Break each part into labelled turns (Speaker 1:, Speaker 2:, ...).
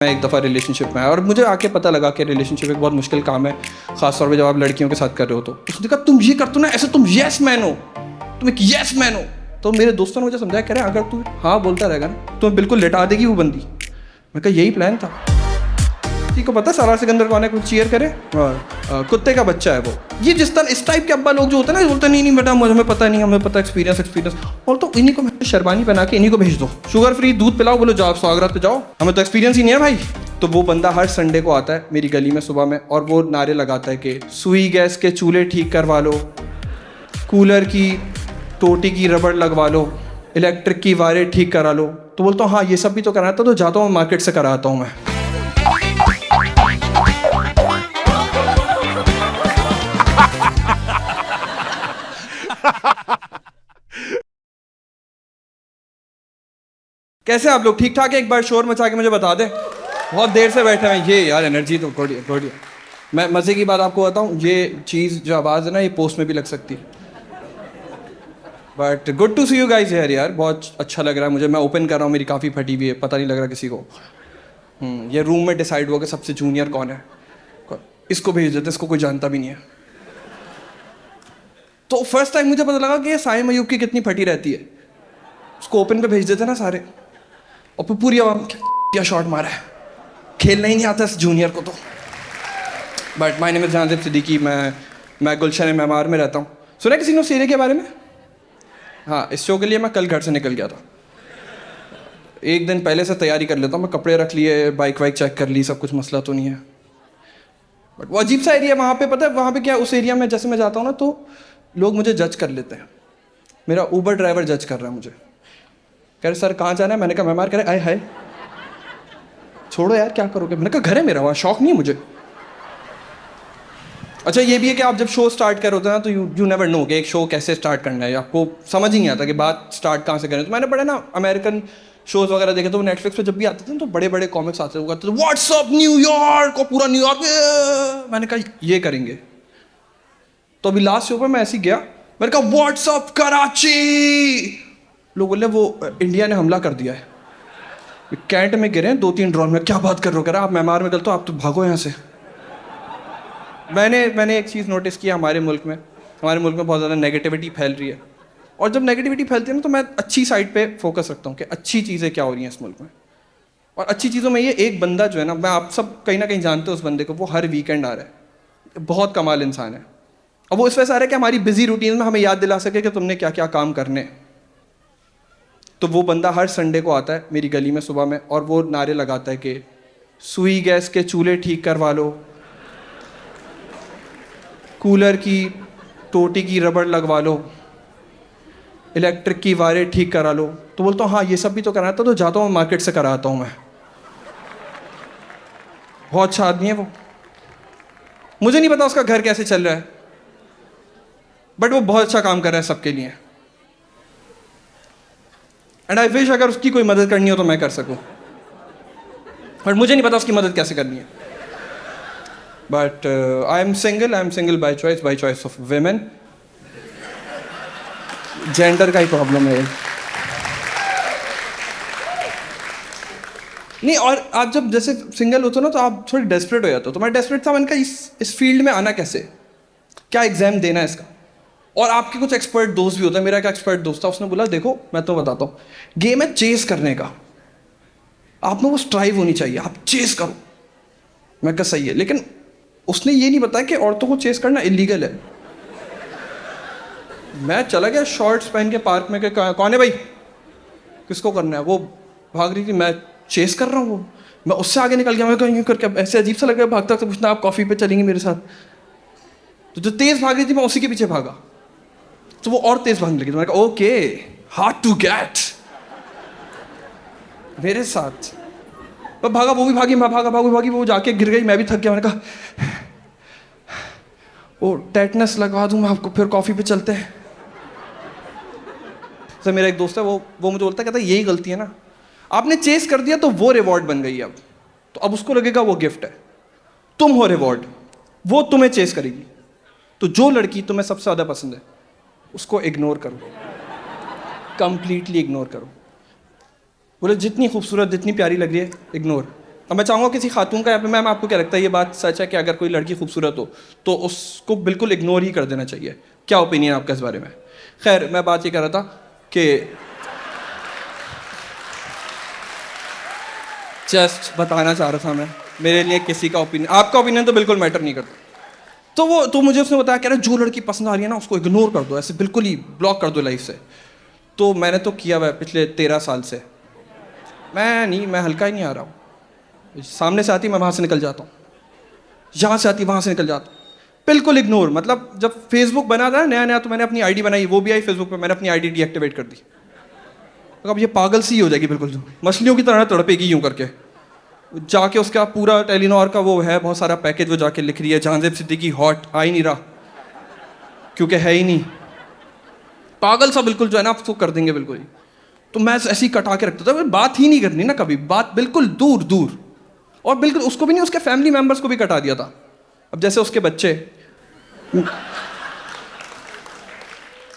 Speaker 1: मैं एक दफ़ा रिलेशनशिप में आया और मुझे आके पता लगा कि रिलेशनशिप एक बहुत मुश्किल काम है, ख़ास तौर पे जब आप लड़कियों के साथ कर रहे हो। तो उसने कहा तुम ये करते हो ना ऐसे, तुम येस मैन हो, तुम एक येस मैन हो। तो मेरे दोस्तों ने मुझे समझाया, कह रहे अगर तू हाँ बोलता रहेगा ना तो बिल्कुल लिटा देगी वो बंदी। मैं कहा यही प्लान था। किसी को पता सालार सिकंदर कौन है, कुछ चीयर करे? और कुत्ते का बच्चा है वो। ये जिस तरह इस टाइप के अब्बा लोग जो होते हैं ना, बोलते नहीं बेटा हमें पता नहीं, हमें पता एक्सपीरियंस। और तो इन्हीं को शर्बानी बना के इन्हीं को भेज दो, शुगर फ्री दूध पिलाओ, बोलो जाओ स्वागत पे जाओ, हमें तो एक्सपीरियंस ही नहीं है भाई। तो वो बंदा हर संडे को आता है मेरी गली में सुबह में और वो नारे लगाता है कि सुई गैस के चूल्हे ठीक करवा लो, कूलर की टोटी की रबड़ लगवा लो, इलेक्ट्रिक की वायरें ठीक करा लो। तो बोलता हूँ हाँ ये सब भी तो कराता, तो जाता हूँ मार्केट से कराता हूँ मैं। कैसे आप लोग? ठीक ठाक है? एक बार शोर मचा के मुझे बता दें। बहुत देर से बैठे हैं ये यार, एनर्जी तो बढ़िया। मैं मज़े की बात आपको बताऊं, ये चीज़ जो आवाज़ है ना ये पोस्ट में भी लग सकती है। But good to see you guys यार, बहुत अच्छा लग रहा है मुझे। मैं ओपन कर रहा हूँ, मेरी काफ़ी फटी हुई है, पता नहीं लग रहा किसी को। ये रूम में डिसाइड हुआ कि सबसे जूनियर कौन है, इसको भेज देते, इसको कोई जानता भी नहीं है। तो फर्स्ट टाइम मुझे पता लगा कि ये साइम अयूब की कितनी फटी रहती है। उसको ओपन पे भेज देते ना सारे, और फिर पूरी आवाम क्या शॉट मारा है, खेलना ही नहीं आता इस जूनियर को तो। But my name is Janzib Siddiqui, मैं गुलशन मेमार में रहता हूँ। सुना किसी ने उस एरिया के बारे में? हाँ, इस शो के लिए मैं कल घर से निकल गया था। एक दिन पहले से तैयारी कर लेता हूँ मैं, कपड़े रख लिए, बाइक वाइक चेक कर ली, सब कुछ मसला तो नहीं है। बट वो अजीब सा एरिया वहाँ पे, पता है वहाँ पे क्या, उस एरिया में जैसे मैं जाता हूँ ना तो लोग मुझे जज कर लेते हैं। मेरा ऊबर ड्राइवर जज कर रहा है मुझे, कह रहे सर कहाँ जाना है? मैंने कहा मेमार। कह रहे आए हाय छोड़ो यार क्या करोगे? मैंने कहा घर है मेरा, वहाँ शौक नहीं है मुझे। अच्छा ये भी है कि आप जब शो स्टार्ट कर होते हैं ना तो यू नेवर नो कि एक शो कैसे स्टार्ट करना है, आपको समझ ही नहीं आता कि बात स्टार्ट कहाँ से करें। तो मैंने बड़े ना अमेरिकन शोज़ वगैरह देखे, तो नेटफ्लिक्स पे जब भी आते थे तो बड़े बड़े कॉमिक्स आते थे, वो कहते थे व्हाट्सअप न्यूयॉर्क, और पूरा न्यूयॉर्क। मैंने कहा ये करेंगे। तो अभी लास्ट शो पर मैं ऐसे ही गया, मैंने कहा व्हाट्सअप कराची। लोग बोले वो इंडिया ने हमला कर दिया है, कैंट में गिरे 2-3 ड्रोन में। क्या बात कर रहे हो? कह रहा आप मेमार में गलत हो, आप तो भागो यहाँ से। मैंने एक चीज़ नोटिस की, हमारे मुल्क में बहुत ज़्यादा नेगेटिविटी फैल रही है। और जब नेगेटिविटी फैलती है ना तो मैं अच्छी साइड पे फोकस रखता हूँ कि अच्छी चीज़ें क्या हो रही हैं इस मुल्क में। और अच्छी चीज़ों में ये एक बंदा जो है ना, मैं आप सब कहीं ना कहीं जानते हो उस बंदे को, वो हर वीकेंड आ रहा है, बहुत कमाल इंसान है। और वो इस वजह से आ रहा है कि हमारी बिजी रूटीन में हमें याद दिला सके कि तुमने क्या क्या काम करने। तो वो बंदा हर संडे को आता है मेरी गली में सुबह में और वो नारे लगाता है कि सुई गैस के चूल्हे ठीक करवा लो, कूलर की टोटी की रबड़ लगवा लो, इलेक्ट्रिक की वायरें ठीक करा लो। तो बोलता हूँ हाँ ये सब भी तो कराता, तो जाता हूँ मार्केट से कराता हूँ मैं। बहुत अच्छा आदमी है वो, मुझे नहीं पता उसका घर कैसे चल रहा है, बट वो बहुत अच्छा काम कर रहा है सबके लिए। एंड आई विश अगर उसकी कोई मदद करनी हो तो मैं कर सकूं, बट मुझे नहीं पता उसकी मदद कैसे करनी है। But I am single by choice of women. Gender का ही प्रॉब्लम है नहीं। और आप जब जैसे सिंगल होते हो ना तो आप थोड़ी डेस्परेट हो जाते हो। तो मैं डेस्परेट था, मैंने कहा इस फील्ड में आना कैसे, क्या एग्जाम देना है इसका। और आपके कुछ एक्सपर्ट दोस्त भी होते हैं, मेरा एक एक्सपर्ट दोस्त था, उसने बोला देखो मैं तो बताता हूँ, गेम है चेस करने का, आप में वो स्ट्राइव होनी चाहिए, आप चेस करो। मैं कहा सही है, लेकिन उसने ये नहीं बताया कि औरतों को चेस करना इलीगल है। मैं चला गया शॉर्ट्स पहन के पार्क में कि कौन है भाई, किसको करना है? वो भाग रही थी, मैं चेस कर रहा हूँ। मैं उससे आगे निकल गया, मैं कहीं करके ऐसे अजीब सा लग रहा है, भागता तो पूछना आप कॉफ़ी पे चलेंगे मेरे साथ? तो जो तेज़ भाग रही थी मैं उसी के पीछे भागा, तो वो और तेज़ भागने लगी। तो मैंने कहा ओके हार्ड टू गेट मेरे साथ। मैं भागा, वो भी भागी, मैं भागी, वो जाके गिर गई, मैं भी थक गया। मैंने कहा वो टेटनस लगवा दूँ मैं आपको, फिर कॉफ़ी पे चलते हैं। तो मेरा एक दोस्त है, वो मुझे बोलता है, कहता है यही गलती है ना, आपने चेस कर दिया तो वो रिवॉर्ड बन गई अब, तो अब उसको लगेगा वो गिफ्ट है, तुम हो रिवॉर्ड, वो तुम्हें चेस करेगी। तो जो लड़की तुम्हें सबसे ज़्यादा पसंद है उसको इग्नोर करो, कंप्लीटली इग्नोर करो। बोले जितनी खूबसूरत जितनी प्यारी लग रही है इग्नोर, अब मैं चाहूँगा किसी खातून का यहाँ पे, मैम आपको क्या लगता है ये बात सच है कि अगर कोई लड़की खूबसूरत हो तो उसको बिल्कुल इग्नोर ही कर देना चाहिए? क्या ओपिनियन आपका इस बारे में? खैर मैं बात ये कर रहा था कि जस्ट बताना चाह रहा था मैं, मेरे लिए किसी का ओपिनियन, आपका ओपिनियन तो बिल्कुल मैटर नहीं करता। तो मुझे उसने बताया, कह रहा जो लड़की पसंद आ रही है ना उसको इग्नोर कर दो, ऐसे बिल्कुल ही ब्लॉक कर दो लाइफ से। तो मैंने तो किया हुआ है पिछले 13 साल से। मैं हल्का ही नहीं आ रहा हूँ। सामने से आती मैं वहाँ से निकल जाता हूँ, यहाँ से आती वहाँ से निकल जाता हूँ, बिल्कुल इग्नोर। मतलब जब फेसबुक बना था नया नया तो मैंने अपनी आईडी बनाई, वो भी आई फेसबुक पे, मैंने अपनी आईडी डीएक्टिवेट कर दी। तो अब ये पागल सी हो जाएगी बिल्कुल, मछलियों की तरह तड़पेगी यूँ करके। जाके उसका पूरा टेलीनॉर का वो है बहुत सारा पैकेज, वो जाके लिख रही है जहांजेब सिद्दीकी हॉट, आ ही नहीं रहा क्योंकि है ही नहीं। पागल सा बिल्कुल जो है ना, आप तो कर देंगे बिल्कुल ही। तो मैं ऐसे ही कटा के रखता था, बात ही नहीं करनी ना कभी, बात बिल्कुल दूर दूर। और बिल्कुल उसको भी नहीं, उसके फैमिली मेंबर्स को भी कटा दिया था। अब जैसे उसके बच्चे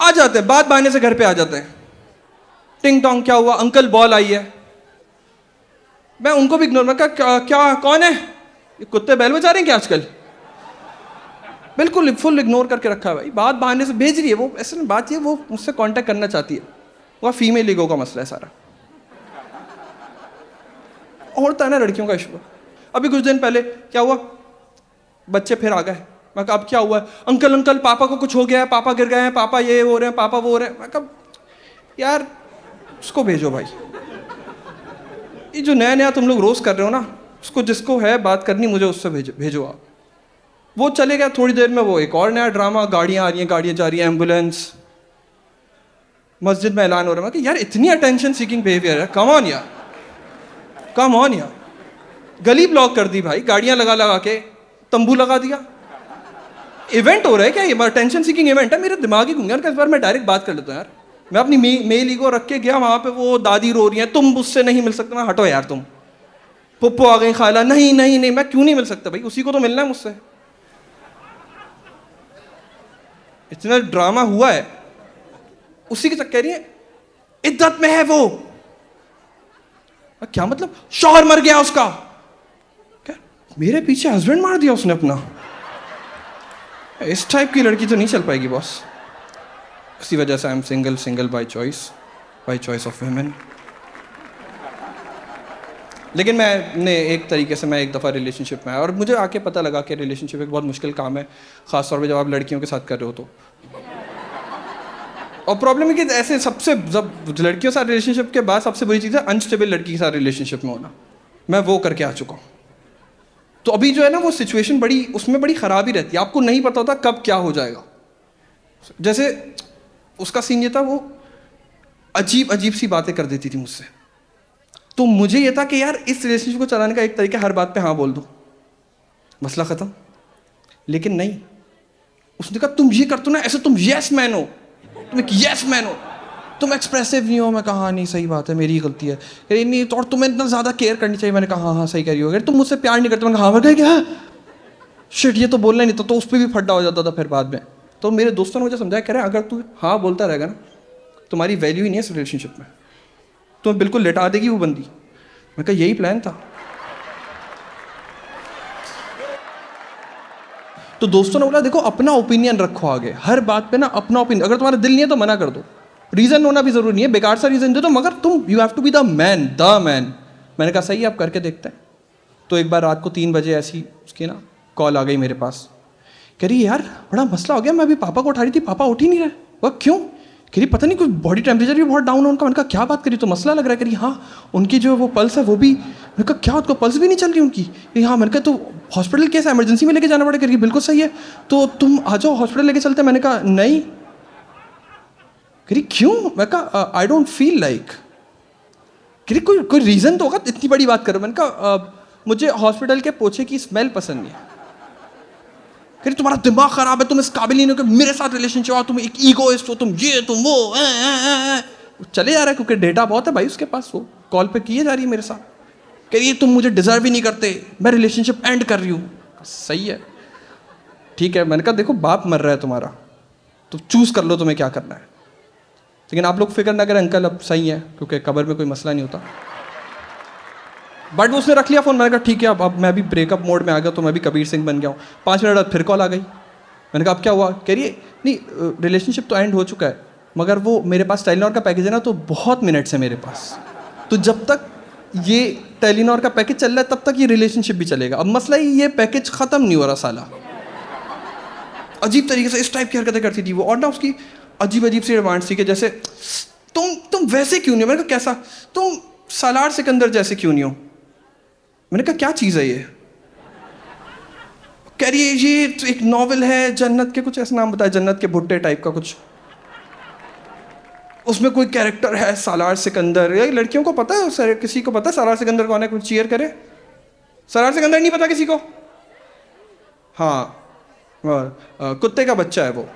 Speaker 1: आ जाते हैं, बात बहाने से घर पे आ जाते हैं, टिंग टोंग क्या हुआ अंकल, बॉल आई है। मैं उनको भी इग्नोर, मैं कहा क्या कौन है, ये कुत्ते बैल बजा रहे हैं क्या आजकल? बिल्कुल फुल इग्नोर करके रखा है भाई। बात बहाने से भेज रही है वो, ऐसे ना बात ये, वो मुझसे कांटेक्ट करना चाहती है, वो फीमेल ईगो का मसला है सारा। और था ना लड़कियों का इशू। अभी कुछ दिन पहले क्या हुआ, बच्चे फिर आ गए। मैं कहा अब क्या हुआ है? अंकल अंकल पापा को कुछ हो गया है, पापा गिर गए हैं, पापा ये हो रहे हैं, पापा वो हो रहे हैं। मैं कहा यार उसको भेजो भाई, ये जो नया नया तुम लोग रोज कर रहे हो ना, उसको जिसको है बात करनी मुझे उससे भेजो आप। वो चले गया, थोड़ी देर में वो एक और नया ड्रामा, गाड़ियां आ रही हैं, गाड़ियां जा रही हैं, एम्बुलेंस, मस्जिद में ऐलान हो रहा है। मैं यार इतनी अटेंशन सीकिंग बिहेवियर है, कम ऑन यार, कम ऑन यार। गली ब्लॉक कर दी भाई, गाड़ियां लगा लगा के, तंबू लगा दिया। इवेंट हो रहा है क्या ये? अटेंशन सीकिंग इवेंट है? मेरे दिमाग ही घूम गया। इस बार मैं डायरेक्ट बात कर लेता हूँ यार। मैं अपनी मेल ईगो रख के गया वहां पे, वो दादी रो रही है, तुम मुझसे नहीं मिल सकते। मैं हटो यार तुम, पुप्पो आ गई, खाला, नहीं नहीं नहीं, मैं क्यों नहीं मिल सकता भाई, उसी को तो मिलना है मुझसे। इतना ड्रामा हुआ है, उसी के चक्कर है, इज्जत में है वो। क्या मतलब? शौहर मर गया उसका, क्या मेरे पीछे हस्बैंड मार दिया उसने अपना? इस टाइप की लड़की तो नहीं चल पाएगी बॉस। इसी वजह से I am single by choice of women. लेकिन मैंने एक तरीके से, मैं एक दफ़ा रिलेशनशिप में आया और मुझे आके पता लगा कि रिलेशनशिप एक बहुत मुश्किल काम है, ख़ासतौर पे जब आप लड़कियों के साथ कर रहे हो तो। और प्रॉब्लम है कि ऐसे सबसे, जब लड़कियों के साथ रिलेशनशिप के बाद सबसे बुरी चीज़ है अनस्टेबल लड़की के साथ रिलेशनशिप में होना। मैं वो करके आ चुका हूँ। तो अभी जो है ना वो सिचुएशन बड़ी, उसमें बड़ी ख़राबी रहती है, आपको नहीं पता होता कब क्या हो जाएगा। जैसे उसका सीन ये था, वो अजीब अजीब सी बातें कर देती थी मुझसे। तो मुझे ये था कि यार इस रिलेशनशिप को चलाने का एक तरीका हर बात पे हाँ बोल दो, मसला ख़त्म। लेकिन नहीं, उसने कहा तुम ये करते हो ना ऐसे, तुम यस मैन हो, तुम एक यस मैन हो, तुम एक्सप्रेसिव नहीं हो। मैं कहा हाँ नहीं सही बात है, मेरी गलती है। कह रही नहीं तो, और तुम्हें इतना ज़्यादा केयर करनी चाहिए। मैंने कहा हाँ हाँ सही कह रही हो। अगर तुम मुझसे प्यार नहीं करते, मैंने कहा हाँ। मैं कहा क्या शिट, ये तो बोलना नहीं था। तो उस पर भी फड्डा हो जाता था फिर बाद में। तो मेरे दोस्तों ने मुझे समझाया, कह रहे अगर तू हाँ बोलता रहेगा ना, तुम्हारी वैल्यू ही नहीं है इस रिलेशनशिप में, तुम्हें बिल्कुल लिटा देगी वो बंदी। मैं कहा यही प्लान था। तो दोस्तों ने बोला देखो अपना ओपिनियन रखो आगे, हर बात पे ना अपना ओपिनियन। अगर तुम्हारा दिल नहीं है तो मना कर दो, रीजन होना भी जरूरी नहीं है, बेकार सा रीजन दे दो, मगर तुम you have to be the man, the man. मैंने कहा सही है, आप करके देखते हैं। तो एक बार रात को 3 बजे ऐसी उसकी ना कॉल आ गई मेरे पास। कह रही यार बड़ा मसला हो गया, मैं अभी पापा को उठा रही थी, पापा उठ ही नहीं रहे। वह क्यों? कह रही पता नहीं कुछ बॉडी टेम्परेचर भी बहुत डाउन है उनका। मैंने कहा क्या बात करी, तो मसला लग रहा है। कह रही हाँ उनकी जो वो पल्स है वो भी। मैंने कहा क्या, उनको पल्स भी नहीं चल रही उनकी? हाँ। मैंने कहा तो हॉस्पिटल कैसे, इमरजेंसी में लेके जाना पड़ेगा? कह रही बिल्कुल सही है, तो तुम आ जाओ हॉस्पिटल लेके चलते। मैंने कहा नहीं। कह रही क्यों? मैं कहा आई डोंट फील लाइक। कह रही कोई रीज़न तो होगा, इतनी बड़ी बात करो। मैंने कहा मुझे हॉस्पिटल के पोछे की स्मेल पसंद नहीं है। कह रही तुम्हारा दिमाग खराब है, तुम इस काबिल ही नहीं हो कि मेरे साथ रिलेशनशिप हो, तुम एक ईगोइस्ट हो, तुम ये तुम वो। चले जा रहा है क्योंकि डेटा बहुत है भाई उसके पास, वो कॉल पे किए जा रही है मेरे साथ। कह रही तुम मुझे डिजर्व ही नहीं करते, मैं रिलेशनशिप एंड कर रही हूँ। सही है ठीक है। मैंने कहा देखो बाप मर रहा है तुम्हारा, तो चूज कर लो तुम्हें क्या करना है। लेकिन आप लोग फिक्र ना करें अंकल, अब सही है क्योंकि कब्र में कोई मसला नहीं होता। बट उसने रख लिया फ़ोन। मैंने कहा ठीक है, अब मैं भी ब्रेकअप मोड में आ गया, तो मैं भी कबीर सिंह बन गया हूँ। 5 मिनट बाद फिर कॉल आ गई। मैंने कहा अब क्या हुआ? कह रही है नहीं, रिलेशनशिप तो एंड हो चुका है, मगर वो मेरे पास टेलीनॉर का पैकेज है ना, तो बहुत मिनट्स है मेरे पास, तो जब तक ये टेलीनॉर का पैकेज चल रहा है तब तक ये रिलेशनशिप भी चलेगा। अब मसला ही ये पैकेज ख़त्म नहीं हो रहा साला। अजीब तरीके से इस टाइप की हरकतें करती थी वो, और ना उसकी अजीब अजीब सी डिमांड्स थी कि जैसे तुम वैसे क्यों नहीं हो? मैंने कहा कैसा? तुम सालार सिकंदर जैसे क्यों नहीं हो? मैंने कहा क्या चीज़ है ये? कह रही है ये तो एक नॉवेल है जन्नत के, कुछ ऐसा नाम बताया, जन्नत के भुट्टे टाइप का कुछ, उसमें कोई कैरेक्टर है सालार सिकंदर। ये लड़कियों को पता है? सर किसी को पता है सालार सिकंदर कौन है? कुछ चीयर करे। सालार सिकंदर नहीं पता किसी को? हाँ, कुत्ते का बच्चा है वो।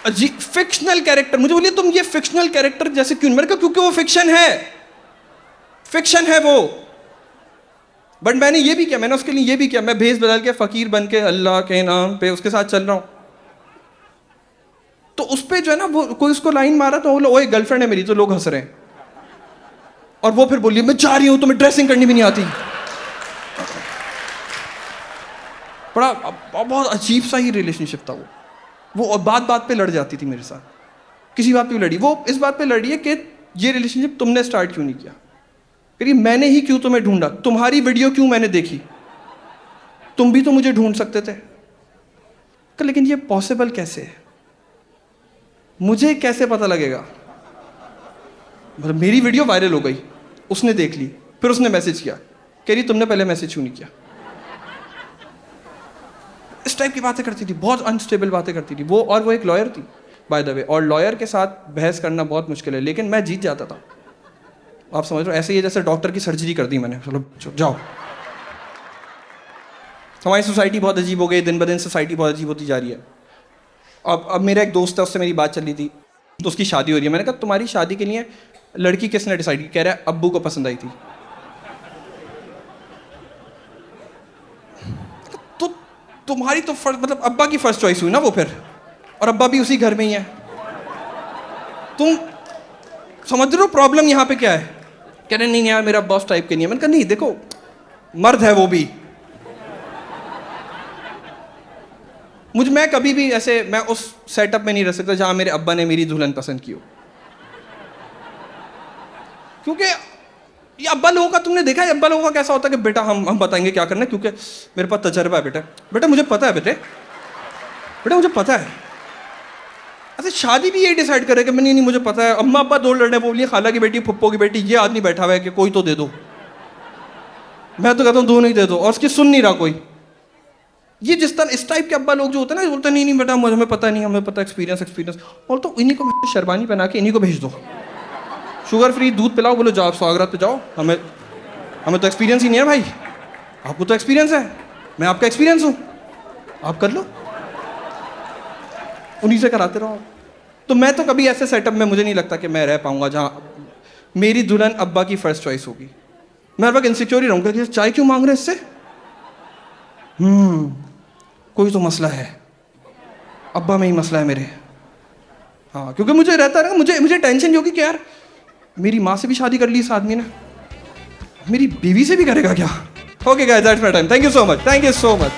Speaker 1: अजीब फिक्शनल कैरेक्टर। मुझे बोलिए तुम ये फिक्शनल कैरेक्टर जैसे क्यों? मैंने कहा क्योंकि वो फिक्शन है, फिक्शन है वो। बट मैंने ये भी किया, मैंने उसके लिए ये भी किया, मैं भेस बदल के फकीर बन के अल्लाह के नाम पे उसके साथ चल रहा हूँ। तो उस पे जो है ना, वो कोई उसको लाइन मारा तो वो ओए गर्लफ्रेंड है मेरी, तो लोग हंस रहे हैं। और वो फिर बोलिए मैं जा रही हूँ, तुम्हें ड्रेसिंग करनी भी नहीं आती। बड़ा बहुत अजीब सा ही रिलेशनशिप था वो बात बात पे लड़ जाती थी मेरे साथ, किसी बात पे भी लड़ी। वो इस बात पे लड़ी है कि ये रिलेशनशिप तुमने स्टार्ट क्यों नहीं किया? फिर मैंने ही क्यों तुम्हें ढूंढा? तुम्हारी वीडियो क्यों मैंने देखी? तुम भी तो मुझे ढूंढ सकते थे। लेकिन ये पॉसिबल कैसे है? मुझे कैसे पता लगेगा? मतलब मेरी वीडियो वायरल हो गई, उसने देख ली, फिर उसने मैसेज किया, कह रही तुमने पहले मैसेज क्यों नहीं किया? इस टाइप की बातें करती थी, बहुत अनस्टेबल बातें करती थी वो। और वो एक लॉयर थी बाय द वे, और लॉयर के साथ बहस करना बहुत मुश्किल है, लेकिन मैं जीत जाता था। आप समझ रहे हो? ऐसे ही जैसे डॉक्टर की सर्जरी कर दी मैंने, चलो जाओ। हमारी सोसाइटी बहुत अजीब हो गई, दिन ब दिन सोसाइटी बहुत अजीब होती जा रही है। अब मेरा एक दोस्त है, उससे मेरी बात चल रही थी, तो उसकी शादी हो रही है। मैंने कहा तुम्हारी शादी के लिए लड़की किसने डिसाइड की? कह रहा है अब्बू को पसंद आई थी। तो तुम्हारी तो मतलब अब्बा की फर्स्ट चॉइस हुई ना वो फिर, और अब्बा भी उसी घर में ही है। तुम समझ रहे हो प्रॉब्लम यहाँ पे क्या है? कह रहे नहीं यार मेरा बॉस टाइप के नहीं है। मैंने कहा नहीं देखो, मर्द है वो भी। मैं कभी भी ऐसे मैं उस सेटअप में नहीं रह सकता जहां मेरे अब्बा ने मेरी दुल्हन पसंद की हो, क्योंकि ये अब्बा लोगों का तुमने देखा है, अब्बा लोगों का कैसा होता है कि बेटा हम बताएंगे क्या करना है, क्योंकि मेरे पास तजर्बा है बेटा मुझे पता है बेटा मुझे पता है। अच्छा शादी भी ये डिसाइड करे कि नहीं मुझे पता है, अम्मा अब्बा दो लड़ने बोलिए, खाला की बेटी फुप्पो की बेटी, ये आदमी बैठा हुआ है कि कोई तो दे दो। मैं तो कहता हूँ दो नहीं दे दो, और उसकी सुन नहीं रहा कोई। ये जिस तरह इस टाइप के अब्बा लोग जो होते हैं ना, बोलते नहीं बेटा मुझे हमें पता नहीं, हमें पता एक्सपीरियंस। और तो इन्हीं को शर्बानी पहना के इन्हीं को भेज दो, शुगर फ्री दूध पिलाओ, बोलो जाओ स्वागत पे जाओ। हमें तो एक्सपीरियंस ही नहीं है भाई, आपको तो एक्सपीरियंस है, मैं आपका एक्सपीरियंस हूँ, आप कर लो, उन्हीं से कराते रहो। तो मैं तो कभी ऐसे सेटअप में मुझे नहीं लगता कि मैं रह पाऊंगा जहाँ मेरी दुल्हन अब्बा की फर्स्ट चॉइस होगी। मैं हर वक्त इनसिक्योर ही रहूँगा कि चाय क्यों मांग रहे हैं इससे, कोई तो मसला है, अब्बा में ही मसला है मेरे। हाँ, क्योंकि मुझे रहता है ना, मुझे टेंशन होगी कि यार मेरी माँ से भी शादी कर ली इस आदमी ने, मेरी बीवी से भी करेगा क्या? Okay guys, that's my time, thank you so much.